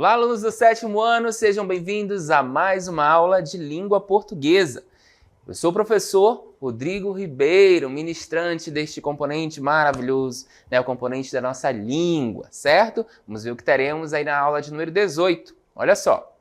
Olá, alunos do 7º ano, sejam bem-vindos a mais uma aula de língua portuguesa. Eu sou o professor Rodrigo Ribeiro, ministrante deste componente maravilhoso, o componente da nossa língua, certo? Vamos ver o que teremos aí na aula de número 18. Olha só.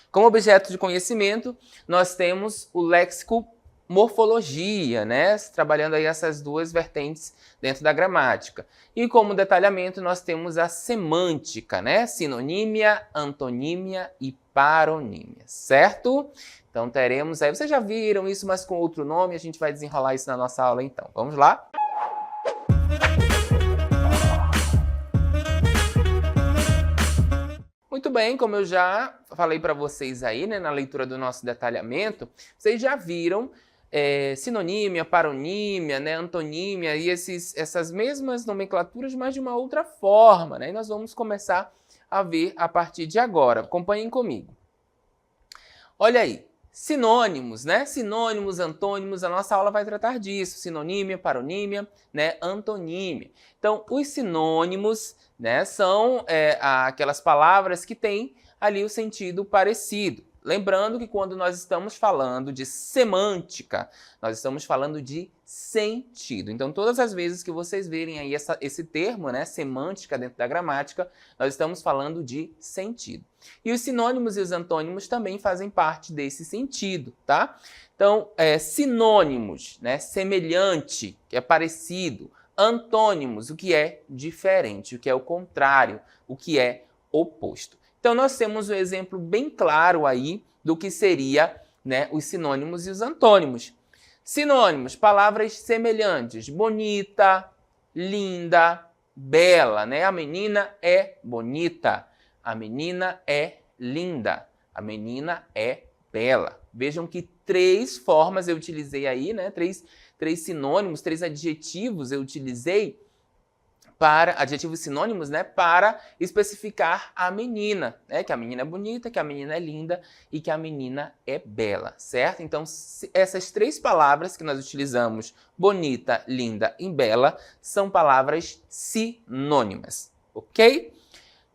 Como objeto de conhecimento, nós temos o léxico morfologia, trabalhando aí essas duas vertentes dentro da gramática. E como detalhamento, nós temos a semântica, sinonímia, antonímia e paronímia, certo? Então teremos aí, vocês já viram isso, mas com outro nome, a gente vai desenrolar isso na nossa aula então. Vamos lá? Muito bem, como eu já falei para vocês aí, na leitura do nosso detalhamento, vocês já viram sinonímia, paronímia, antonímia e essas mesmas nomenclaturas, mas de uma outra forma, E nós vamos começar a ver a partir de agora. Acompanhem comigo. Olha aí, sinônimos, Sinônimos, antônimos, a nossa aula vai tratar disso. Sinonímia, paronímia, antonímia. Então, os sinônimos, são aquelas palavras que têm ali o sentido parecido. Lembrando que quando nós estamos falando de semântica, nós estamos falando de sentido. Então, todas as vezes que vocês verem aí esse termo, semântica dentro da gramática, nós estamos falando de sentido. E os sinônimos e os antônimos também fazem parte desse sentido, tá? Então, sinônimos, semelhante, que é parecido. Antônimos, o que é diferente, o que é o contrário, o que é oposto. Então, nós temos um exemplo bem claro aí do que seria os sinônimos e os antônimos. Sinônimos, palavras semelhantes, bonita, linda, bela, A menina é bonita, a menina é linda, a menina é bela. Vejam que 3 formas eu utilizei aí, três sinônimos, 3 adjetivos eu utilizei adjetivos sinônimos, para especificar a menina, que a menina é bonita, que a menina é linda e que a menina é bela, certo? Então, essas 3 palavras que nós utilizamos, bonita, linda e bela, são palavras sinônimas, ok?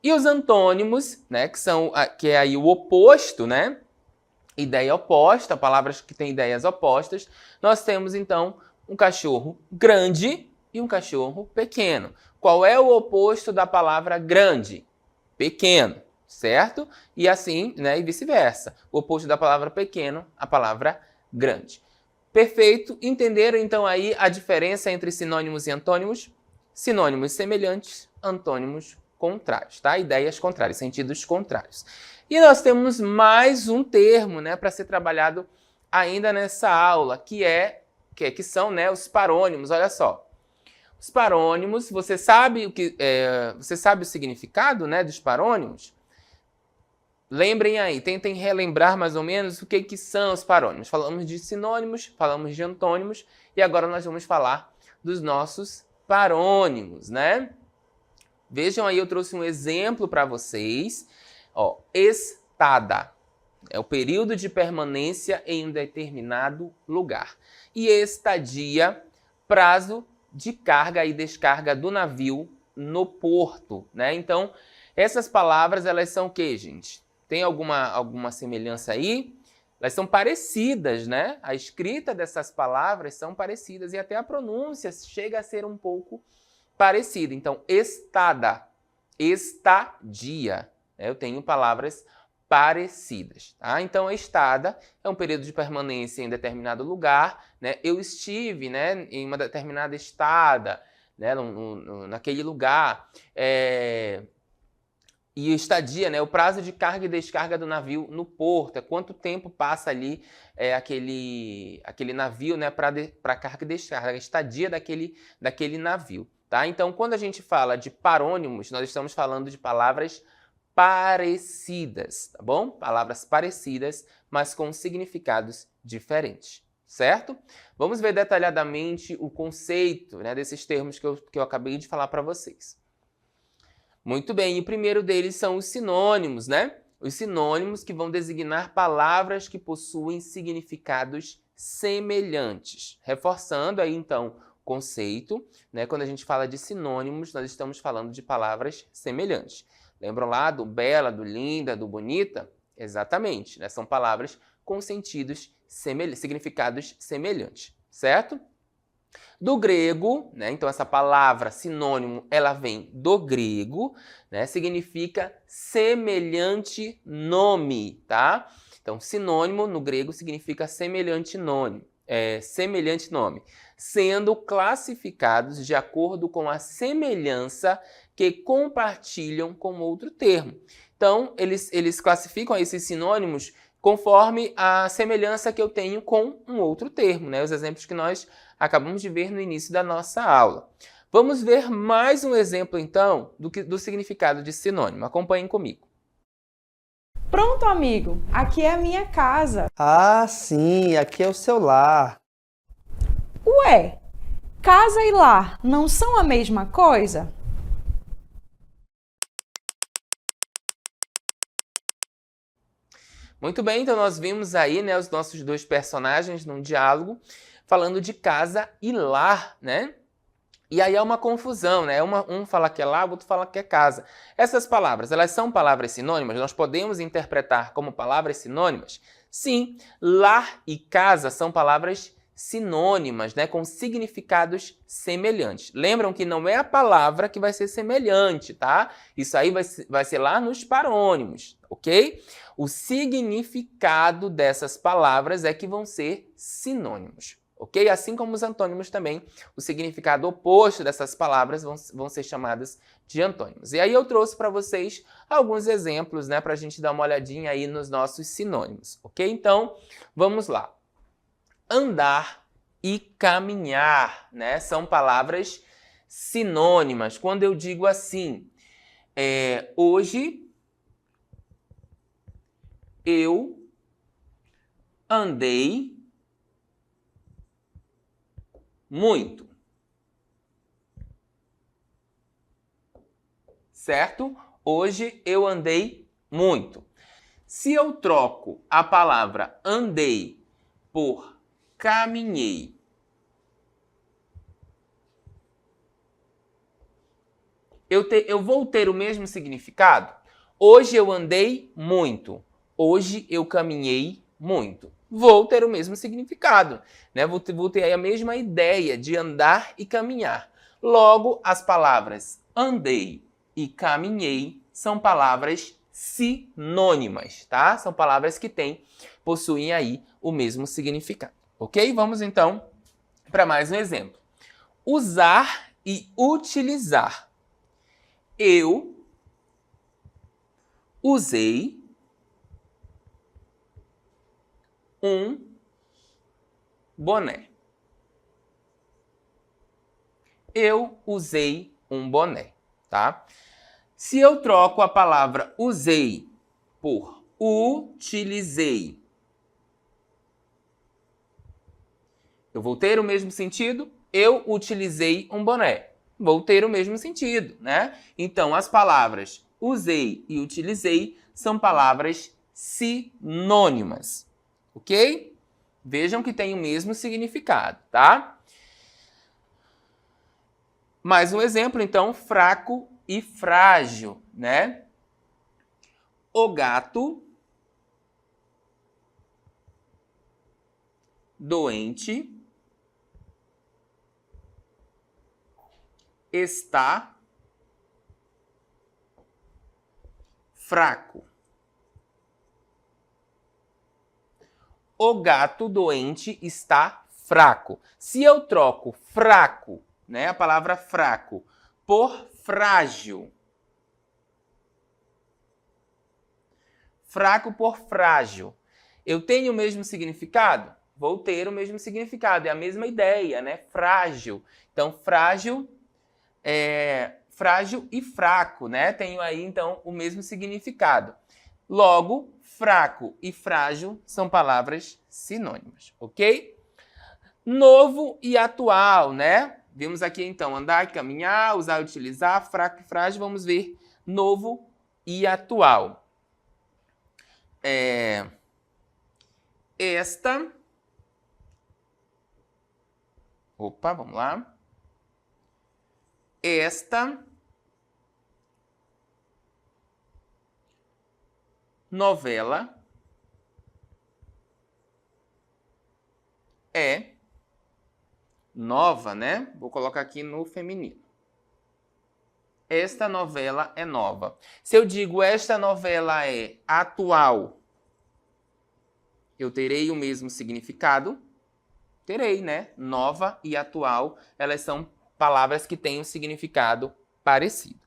E os antônimos, que é aí o oposto, Ideia oposta, palavras que têm ideias opostas, nós temos então um cachorro grande e um cachorro pequeno. Qual é o oposto da palavra grande? Pequeno, certo? E assim, e vice-versa. O oposto da palavra pequeno, a palavra grande. Perfeito. Entenderam então aí a diferença entre sinônimos e antônimos? Sinônimos semelhantes, antônimos contrários, tá? Ideias contrárias, sentidos contrários. E nós temos mais um termo, para ser trabalhado ainda nessa aula, que são, os parônimos. Olha só. Os parônimos, você sabe o significado, dos parônimos? Lembrem aí, tentem relembrar mais ou menos o que são os parônimos. Falamos de sinônimos, falamos de antônimos e agora nós vamos falar dos nossos parônimos, Vejam aí, eu trouxe um exemplo para vocês. Ó, estada é o período de permanência em um determinado lugar. E estadia, prazo de carga e descarga do navio no porto, Então, essas palavras, elas são o quê, gente? Tem alguma semelhança aí? Elas são parecidas, A escrita dessas palavras são parecidas e até a pronúncia chega a ser um pouco parecida. Então, estada, estadia, eu tenho palavras parecidas, tá? Então, a estada é um período de permanência em determinado lugar, Eu estive, em uma determinada estada, naquele lugar. E estadia, o prazo de carga e descarga do navio no porto, é quanto tempo passa ali aquele navio, para carga e descarga, a estadia daquele navio, tá? Então, quando a gente fala de parônimos, nós estamos falando de palavras parecidas, tá bom? Palavras parecidas, mas com significados diferentes, certo? Vamos ver detalhadamente o conceito, desses termos que eu acabei de falar para vocês. Muito bem, e o primeiro deles são os sinônimos, Os sinônimos que vão designar palavras que possuem significados semelhantes. Reforçando aí, então, o conceito, Quando a gente fala de sinônimos, nós estamos falando de palavras semelhantes. Lembram lá do bela, do linda, do bonita? Exatamente, né? São palavras com significados semelhantes, certo? Do grego, né? Então essa palavra sinônimo, ela vem do grego, né? Significa semelhante nome, tá? Então sinônimo no grego significa semelhante nome, sendo classificados de acordo com a semelhança que compartilham com outro termo. Então eles classificam esses sinônimos conforme a semelhança que eu tenho com um outro termo, né? Os exemplos que nós acabamos de ver no início da nossa aula. Vamos ver mais um exemplo, então, do significado de sinônimo. Acompanhem comigo. Pronto, amigo. Aqui é a minha casa. Ah, sim, aqui é o seu lar. Ué, casa e lar não são a mesma coisa? Muito bem, então nós vimos aí, né, os nossos dois personagens num diálogo falando de casa e lar, né? E aí é uma confusão, né? Um fala que é lar, o outro fala que é casa. Essas palavras, elas são palavras sinônimas? Nós podemos interpretar como palavras sinônimas? Sim, lar e casa são palavras sinônimas, né? Com significados semelhantes. Lembram que não é a palavra que vai ser semelhante, tá? Isso aí vai ser lá nos parônimos, ok? O significado dessas palavras é que vão ser sinônimos. Ok? Assim como os antônimos também, o significado oposto dessas palavras vão ser chamadas de antônimos. E aí eu trouxe para vocês alguns exemplos, né, para a gente dar uma olhadinha aí nos nossos sinônimos, ok? Então, vamos lá. Andar e caminhar, né, são palavras sinônimas. Quando eu digo assim, hoje eu andei muito. Certo? Hoje eu andei muito. Se eu troco a palavra andei por caminhei, eu vou ter o mesmo significado? Hoje eu andei muito. Hoje eu caminhei muito. Vou ter o mesmo significado, né? Vou ter aí a mesma ideia de andar e caminhar. Logo, as palavras andei e caminhei são palavras sinônimas, tá? São palavras que possuem aí o mesmo significado, ok? Vamos então para mais um exemplo. Usar e utilizar. Eu usei um boné. Eu usei um boné, tá? Se eu troco a palavra usei por utilizei, eu vou ter o mesmo sentido? Eu utilizei um boné. Vou ter o mesmo sentido, né? Então, as palavras usei e utilizei são palavras sinônimas, ok? Vejam que tem o mesmo significado, tá? Mais um exemplo, então, fraco e frágil, né? O gato doente está fraco. O gato doente está fraco. Se eu troco fraco, né, a palavra fraco, por frágil, fraco por frágil, eu tenho o mesmo significado? Vou ter o mesmo significado, é a mesma ideia, né? Frágil. Então, frágil frágil e fraco, né? Tenho aí, então, o mesmo significado. Logo, fraco e frágil são palavras sinônimas, ok? Novo e atual, né? Vimos aqui, então, andar e caminhar, usar e utilizar, fraco e frágil. Vamos ver novo e atual. Vamos lá. Esta novela é nova, né? Vou colocar aqui no feminino. Esta novela é nova. Se eu digo esta novela é atual, eu terei o mesmo significado? Terei, né? Nova e atual, elas são palavras que têm um significado parecido.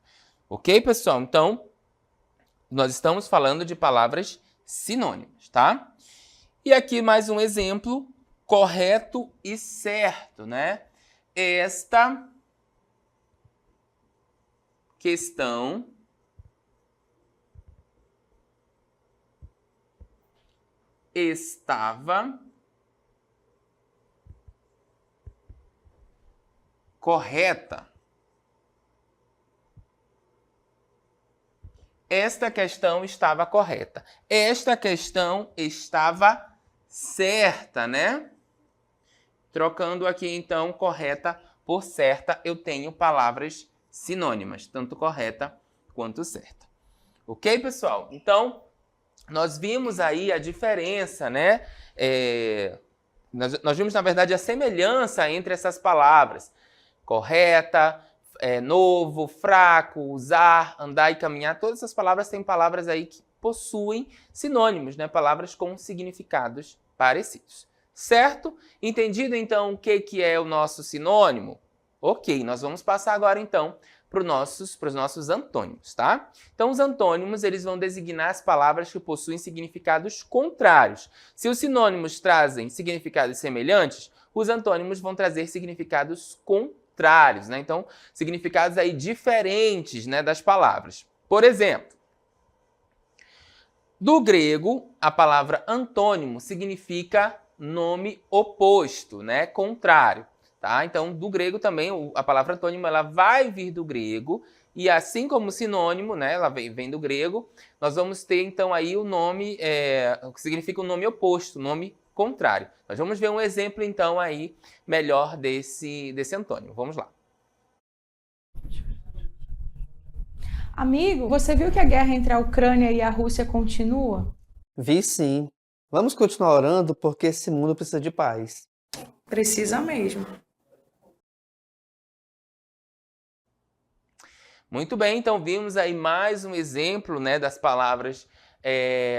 Ok, pessoal? Então, nós estamos falando de palavras sinônimas, tá? E aqui mais um exemplo, correto e certo, né? Esta questão estava correta. Esta questão estava correta. Esta questão estava certa, né? Trocando aqui, então, correta por certa, eu tenho palavras sinônimas, tanto correta quanto certa. Ok, pessoal? Então, nós vimos aí a diferença, né? Nós vimos, na verdade, a semelhança entre essas palavras. Correta, novo, fraco, usar, andar e caminhar. Todas essas palavras têm palavras aí que possuem sinônimos, né? Palavras com significados parecidos. Certo? Entendido, então, o que é o nosso sinônimo? Ok, nós vamos passar agora, então, para os nossos antônimos, tá? Então, os antônimos, eles vão designar as palavras que possuem significados contrários. Se os sinônimos trazem significados semelhantes, os antônimos vão trazer significados contrários, né? Então, significados aí diferentes, né, das palavras. Por exemplo, do grego, a palavra antônimo significa nome oposto, né, contrário. Tá? Então, do grego também, a palavra antônimo ela vai vir do grego, e assim como sinônimo, né, ela vem do grego, nós vamos ter então aí o nome, que significa o nome oposto, nome contrário. Nós vamos ver um exemplo então aí melhor desse antônimo. Vamos lá. Amigo, você viu que a guerra entre a Ucrânia e a Rússia continua? Vi sim. Vamos continuar orando porque esse mundo precisa de paz. Precisa mesmo. Muito bem, então vimos aí mais um exemplo, né, das palavras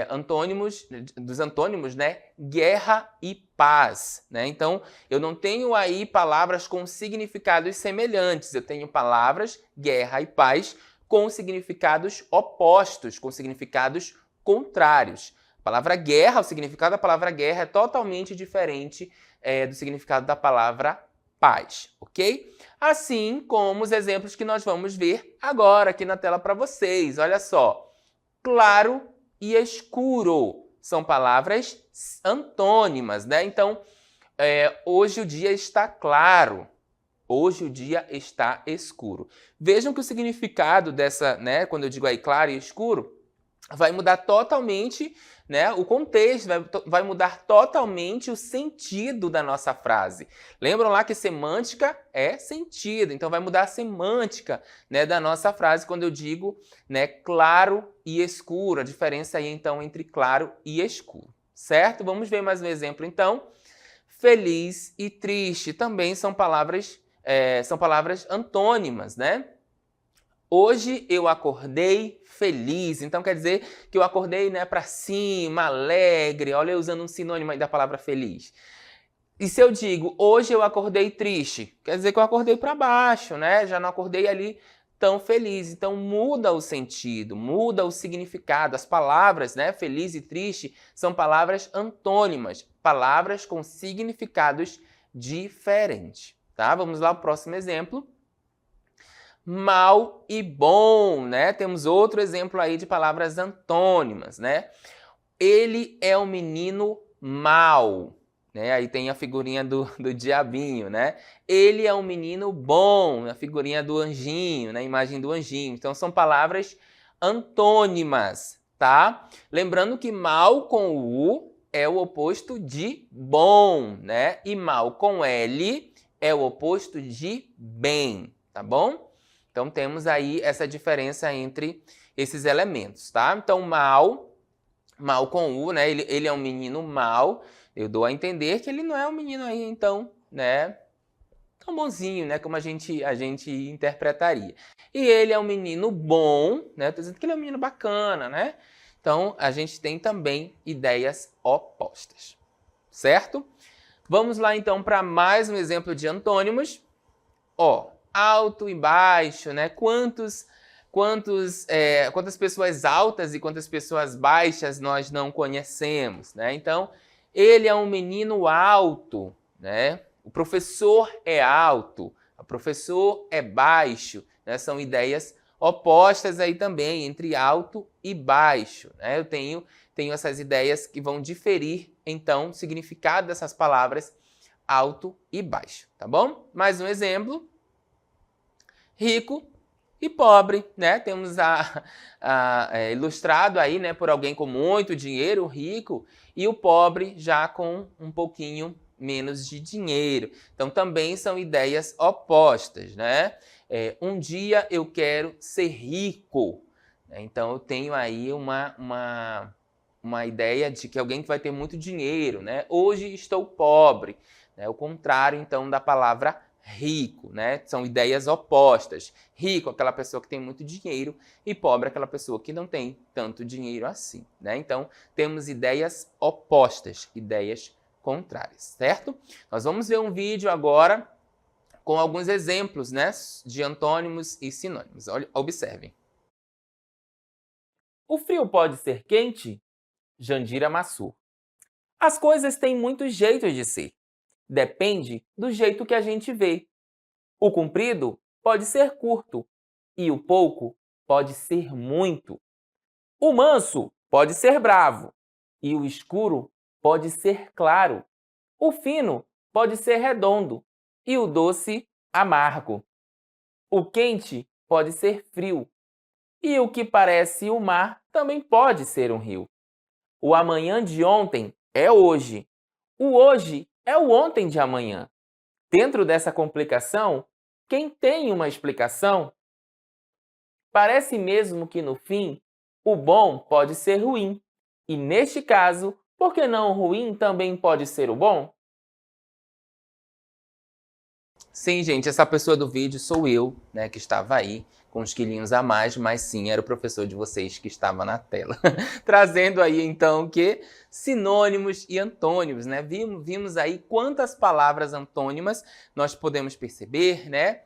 antônimos, dos antônimos, né, guerra e paz, né? Então, eu não tenho aí palavras com significados semelhantes, eu tenho palavras guerra e paz com significados opostos, com significados contrários. A palavra guerra, o significado da palavra guerra é totalmente diferente do significado da palavra paz, ok? Assim como os exemplos que nós vamos ver agora aqui na tela para vocês. Olha só, claro e escuro são palavras antônimas, né? Então, hoje o dia está claro, hoje o dia está escuro. Vejam que o significado dessa, né, quando eu digo aí claro e escuro, vai mudar totalmente, né, o contexto, vai mudar totalmente o sentido da nossa frase. Lembram lá que semântica é sentido, então vai mudar a semântica, né, da nossa frase quando eu digo, né, claro e escuro, a diferença aí então entre claro e escuro, certo? Vamos ver mais um exemplo então. Feliz e triste também são palavras antônimas, né? Hoje eu acordei feliz, então quer dizer que eu acordei, né, para cima, alegre, olha eu usando um sinônimo aí da palavra feliz. E se eu digo, hoje eu acordei triste, quer dizer que eu acordei para baixo, né, já não acordei ali tão feliz. Então muda o sentido, muda o significado. As palavras, né, feliz e triste, são palavras antônimas, palavras com significados diferentes, tá? Vamos lá, o próximo exemplo. Mal e bom, né? Temos outro exemplo aí de palavras antônimas, né? Ele é um menino mau, né? Aí tem a figurinha do diabinho, né? Ele é um menino bom, a figurinha do anjinho, né? A imagem do anjinho. Então são palavras antônimas, tá? Lembrando que mal com o U é o oposto de bom, né? E mal com L é o oposto de bem, tá bom? Então, temos aí essa diferença entre esses elementos, tá? Então, mal Mal com U, né? Ele é um menino mau. Eu dou a entender que ele não é um menino aí, então, né? Tão bonzinho, né? Como a gente interpretaria. E ele é um menino bom, né? Tô dizendo que ele é um menino bacana, né? Então, a gente tem também ideias opostas, certo? Vamos lá, então, para mais um exemplo de antônimos. Ó, alto e baixo, né? Quantas pessoas altas e quantas pessoas baixas nós não conhecemos, né? Então, ele é um menino alto, né? O professor é alto, o professor é baixo, né? São ideias opostas aí também, entre alto e baixo, né? Eu tenho essas ideias que vão diferir, então, o significado dessas palavras alto e baixo, tá bom? Mais um exemplo. Rico e pobre, né? Temos ilustrado aí, né, por alguém com muito dinheiro, rico, e o pobre já com um pouquinho menos de dinheiro. Então, também são ideias opostas, né? Um dia eu quero ser rico. Então, eu tenho aí uma ideia de que alguém que vai ter muito dinheiro, né? Hoje estou pobre. É o contrário, então, da palavra rico, né? São ideias opostas. Rico, aquela pessoa que tem muito dinheiro, e pobre, aquela pessoa que não tem tanto dinheiro assim, né? Então, temos ideias opostas, ideias contrárias, certo? Nós vamos ver um vídeo agora com alguns exemplos, né, de antônimos e sinônimos. Olha, observem. O frio pode ser quente? Jandira Massur. As coisas têm muitos jeitos de ser. Depende do jeito que a gente vê. O comprido pode ser curto e o pouco pode ser muito. O manso pode ser bravo e o escuro pode ser claro. O fino pode ser redondo e o doce amargo. O quente pode ser frio e o que parece o mar também pode ser um rio. O amanhã de ontem é hoje. O hoje é o ontem de amanhã. Dentro dessa complicação, quem tem uma explicação? Parece mesmo que no fim, o bom pode ser ruim. E neste caso, por que não o ruim também pode ser o bom? Sim, gente, essa pessoa do vídeo sou eu, né, que estava aí com uns quilinhos a mais, mas sim, era o professor de vocês que estava na tela. Trazendo aí, então, que sinônimos e antônimos, né? Vimos aí quantas palavras antônimas nós podemos perceber, né?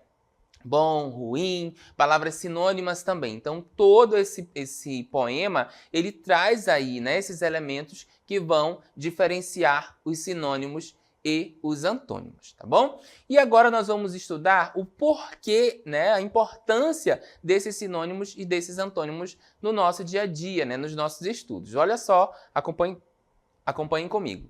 Bom, ruim, palavras sinônimas também. Então, todo esse poema, ele traz aí, né, esses elementos que vão diferenciar os sinônimos e os antônimos, tá bom? E agora nós vamos estudar o porquê, né, a importância desses sinônimos e desses antônimos no nosso dia a dia, né, nos nossos estudos. Olha só, acompanhem comigo.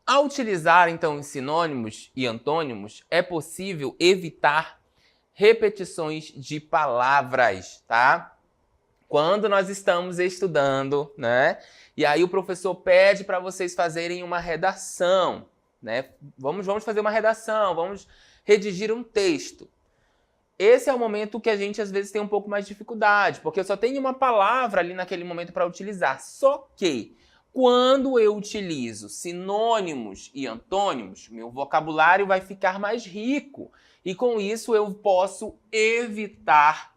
Ao utilizar, então, os sinônimos e antônimos, é possível evitar repetições de palavras, tá? Quando nós estamos estudando, né? E aí o professor pede para vocês fazerem uma redação, né? Vamos fazer uma redação, vamos redigir um texto. Esse é o momento que a gente, às vezes, tem um pouco mais de dificuldade, porque eu só tenho uma palavra ali naquele momento para utilizar. Só que, quando eu utilizo sinônimos e antônimos, meu vocabulário vai ficar mais rico. E com isso eu posso evitar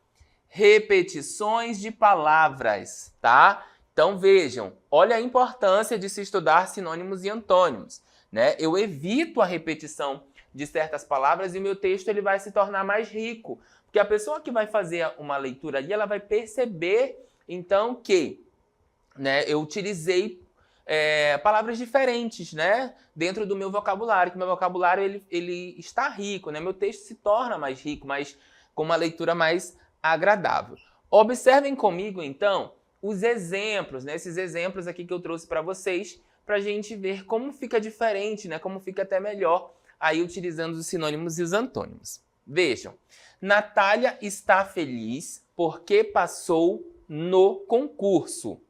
repetições de palavras, tá? Então vejam, olha a importância de se estudar sinônimos e antônimos, né? Eu evito a repetição de certas palavras e meu texto ele vai se tornar mais rico. Porque a pessoa que vai fazer uma leitura ali, ela vai perceber, então, que, né, eu utilizei palavras diferentes, né, dentro do meu vocabulário, que meu vocabulário ele está rico, né, meu texto se torna mais rico, mas com uma leitura mais agradável. Observem comigo, então, os exemplos, né, esses exemplos aqui que eu trouxe para vocês, para a gente ver como fica diferente, né, como fica até melhor aí utilizando os sinônimos e os antônimos. Vejam, Natália está feliz porque passou no concurso.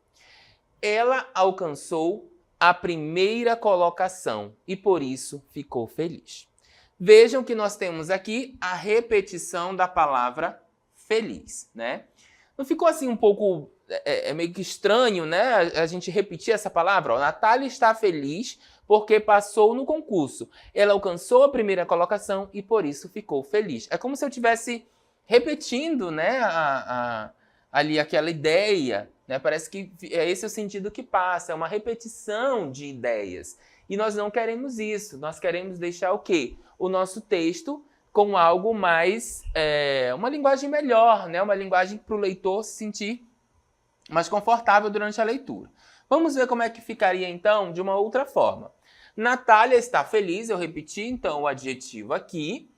Ela alcançou a primeira colocação e por isso ficou feliz. Vejam que nós temos aqui a repetição da palavra feliz, né? Não ficou assim um pouco meio que estranho, né? A gente repetir essa palavra? Ó, Natália está feliz porque passou no concurso. Ela alcançou a primeira colocação e por isso ficou feliz. É como se eu estivesse repetindo, né, ali aquela ideia, né? Parece que é esse o sentido que passa, é uma repetição de ideias. E nós não queremos isso, nós queremos deixar o quê? O nosso texto com algo mais, uma linguagem melhor, né? Uma linguagem para o leitor se sentir mais confortável durante a leitura. Vamos ver como é que ficaria então de uma outra forma. Natália está feliz, eu repeti então o adjetivo aqui,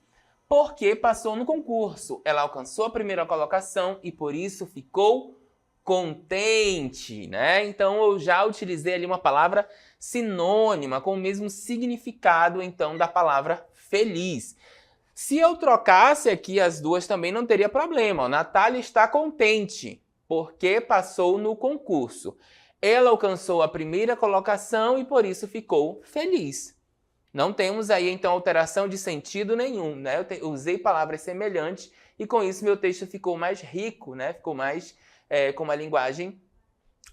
porque passou no concurso. Ela alcançou a primeira colocação e por isso ficou contente, né? Então eu já utilizei ali uma palavra sinônima com o mesmo significado então da palavra feliz. Se eu trocasse aqui as duas também não teria problema. Natália está contente porque passou no concurso. Ela alcançou a primeira colocação e por isso ficou feliz. Não temos aí então alteração de sentido nenhum, né? Eu usei palavras semelhantes e com isso meu texto ficou mais rico, né? Ficou mais com uma linguagem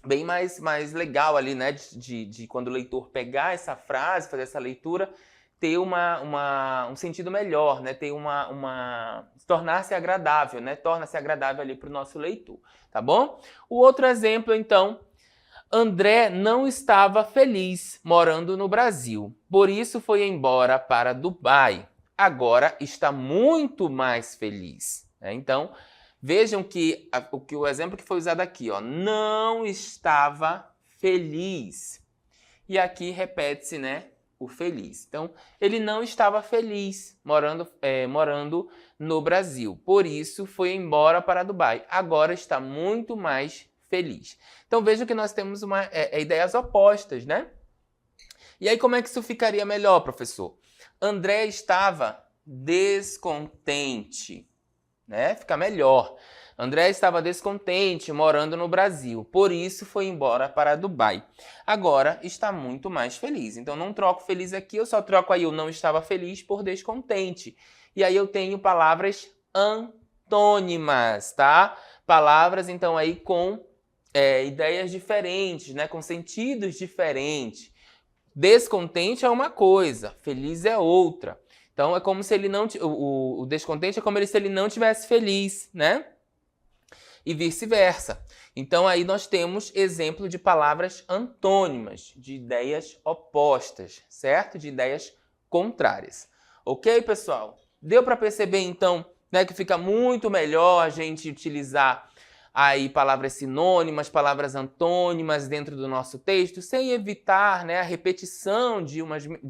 bem mais legal ali, né? De quando o leitor pegar essa frase, fazer essa leitura, ter um sentido melhor, né? Ter tornar-se agradável, né? Torna-se agradável ali para o nosso leitor, tá bom? O outro exemplo, então, André não estava feliz morando no Brasil, por isso foi embora para Dubai. Agora está muito mais feliz, né? Então, vejam que o exemplo que foi usado aqui, ó, não estava feliz. E aqui repete-se, né? O feliz. Então, ele não estava feliz morando no Brasil. Por isso, foi embora para Dubai. Agora está muito mais feliz. Então, vejam que nós temos ideias opostas, né? E aí, como é que isso ficaria melhor, professor? André estava descontente, né? Fica melhor. André estava descontente morando no Brasil, por isso foi embora para Dubai. Agora está muito mais feliz. Então não troco feliz aqui, eu só troco aí o não estava feliz por descontente. E aí eu tenho palavras antônimas, tá? Palavras então aí com ideias diferentes, né? Com sentidos diferentes. Descontente é uma coisa, feliz é outra. Então é como se ele não... O descontente é como se ele não tivesse feliz, né? E vice-versa. Então, aí nós temos exemplo de palavras antônimas, de ideias opostas, certo? De ideias contrárias. Ok, pessoal? Deu para perceber, então, né, que fica muito melhor a gente utilizar aí palavras sinônimas, palavras antônimas dentro do nosso texto, sem evitar, né, a repetição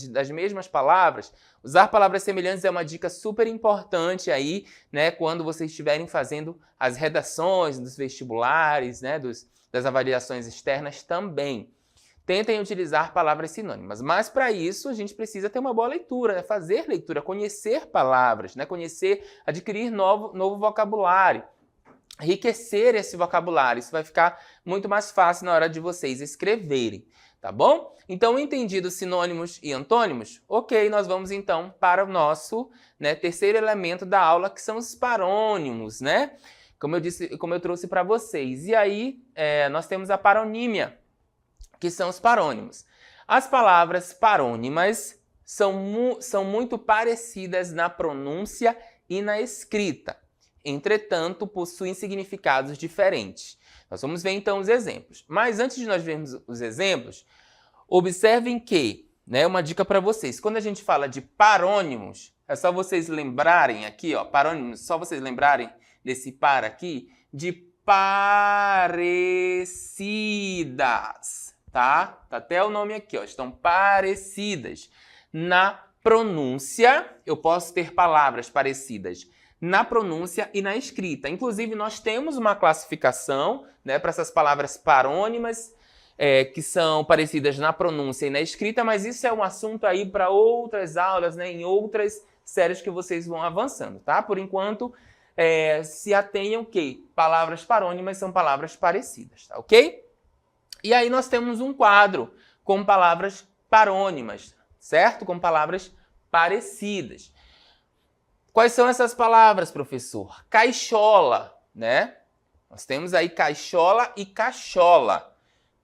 das mesmas palavras. Usar palavras semelhantes é uma dica super importante aí, né, quando vocês estiverem fazendo as redações dos vestibulares, né, das avaliações externas também. Tentem utilizar palavras sinônimas, mas para isso a gente precisa ter uma boa leitura, né, fazer leitura, conhecer palavras, né, adquirir novo vocabulário. Enriquecer esse vocabulário, isso vai ficar muito mais fácil na hora de vocês escreverem, tá bom? Então, entendido sinônimos e antônimos, ok, nós vamos então para o nosso, né, terceiro elemento da aula, que são os parônimos, né? Como eu trouxe para vocês. E aí, nós temos a paronímia, que são os parônimos. As palavras parônimas são muito parecidas na pronúncia e na escrita. Entretanto, possuem significados diferentes. Nós vamos ver então os exemplos. Mas antes de nós vermos os exemplos, observem que, né, uma dica para vocês, quando a gente fala de parônimos, é só vocês lembrarem aqui, ó, parônimos, só vocês lembrarem desse par aqui, de parecidas, tá? Tá até o nome aqui, ó, estão parecidas. Na pronúncia, eu posso ter palavras parecidas na pronúncia e na escrita. Inclusive, nós temos uma classificação, né, para essas palavras parônimas, que são parecidas na pronúncia e na escrita, mas isso é um assunto aí para outras aulas, né, em outras séries que vocês vão avançando, tá? Por enquanto, se atenham que palavras parônimas são palavras parecidas, tá ok? E aí nós temos um quadro com palavras parônimas, certo? Com palavras parecidas. Quais são essas palavras, professor? Caixola, né? Nós temos aí caixola e cachola.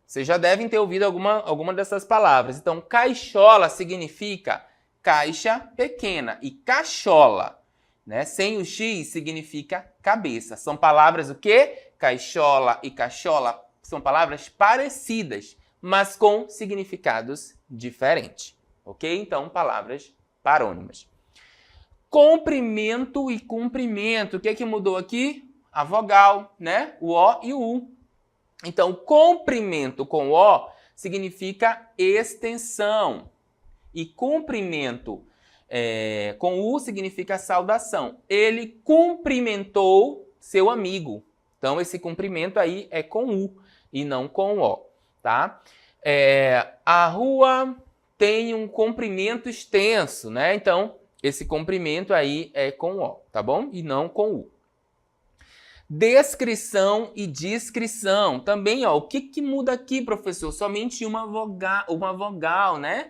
Vocês já devem ter ouvido alguma dessas palavras. Então, caixola significa caixa pequena e cachola, né? Sem o X significa cabeça. São palavras o quê? Caixola e cachola são palavras parecidas, mas com significados diferentes, ok? Então, palavras parônimas. Comprimento e cumprimento. O que é que mudou aqui? A vogal, né? O O e o U. Então, comprimento com O significa extensão. E cumprimento com U significa saudação. Ele cumprimentou seu amigo. Então, esse cumprimento aí é com U e não com O, tá? A rua tem um comprimento extenso, né? Então, esse comprimento aí é com O, tá bom? E não com U. Descrição e descrição. Também, ó, o que muda aqui, professor? Somente uma vogal, né?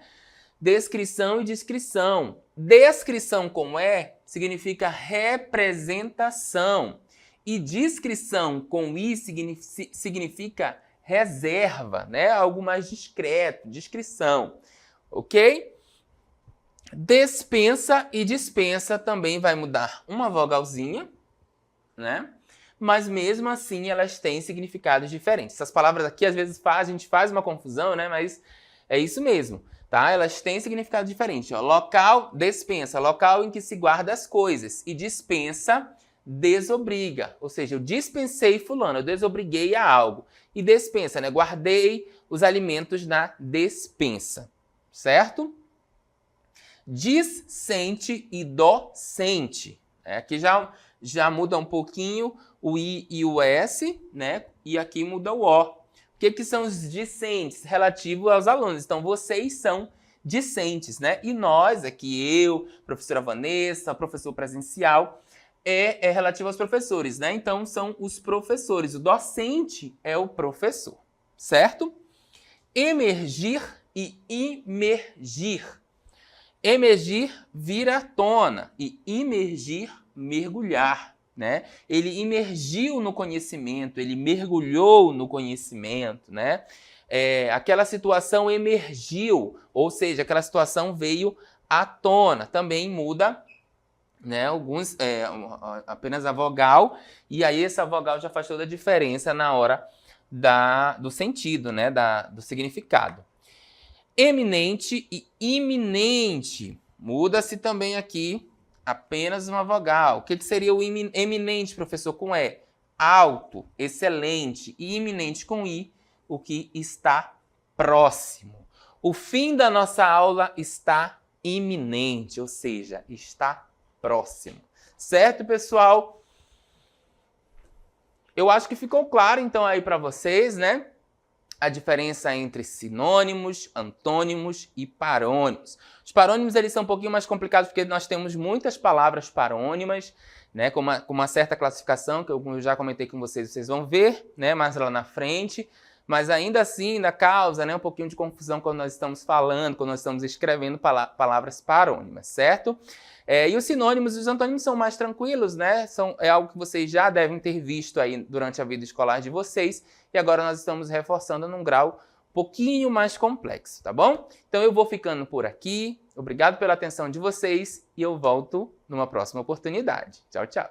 Descrição e descrição. Descrição com E significa representação. E descrição com I significa reserva, né? Algo mais discreto, descrição. Ok? Despensa e dispensa também vai mudar uma vogalzinha, né? Mas mesmo assim elas têm significados diferentes. Essas palavras aqui às vezes a gente faz uma confusão, né? Mas é isso mesmo, tá? Elas têm significado diferente. Ó. Local, despensa, local em que se guarda as coisas. E dispensa, desobriga. Ou seja, eu dispensei fulano, eu desobriguei a algo. E despensa, né? Guardei os alimentos na despensa, certo? Dissente e docente. Aqui já muda um pouquinho o I e o S, né? E aqui muda o O. O que são os discentes? Relativo aos alunos. Então, vocês são discentes, né? E nós, aqui eu, professora Vanessa, professor presencial, é relativo aos professores, né? Então, são os professores. O docente é o professor, certo? Emergir e imergir. Emergir, vir à tona. E imergir, mergulhar, né? Ele imergiu no conhecimento, ele mergulhou no conhecimento, né? Aquela situação emergiu, ou seja, aquela situação veio à tona. Também muda, né? Apenas a vogal, e aí essa vogal já faz toda a diferença na hora do sentido, né? Do significado. Eminente e iminente. Muda-se também aqui apenas uma vogal. O que seria o eminente, professor, com E? Alto, excelente. E iminente com I, o que está próximo. O fim da nossa aula está iminente, ou seja, está próximo. Certo, pessoal? Eu acho que ficou claro, então, aí para vocês, né? A diferença entre sinônimos, antônimos e parônimos. Os parônimos eles são um pouquinho mais complicados porque nós temos muitas palavras parônimas, né, com uma certa classificação que eu já comentei com vocês, vocês vão ver, né, mais lá na frente. Mas ainda assim, ainda causa, né, um pouquinho de confusão quando nós estamos falando, quando nós estamos escrevendo palavras parônimas, certo? E os sinônimos e os antônimos são mais tranquilos, né? É algo que vocês já devem ter visto aí durante a vida escolar de vocês. E agora nós estamos reforçando num grau um pouquinho mais complexo, tá bom? Então eu vou ficando por aqui. Obrigado pela atenção de vocês e eu volto numa próxima oportunidade. Tchau, tchau.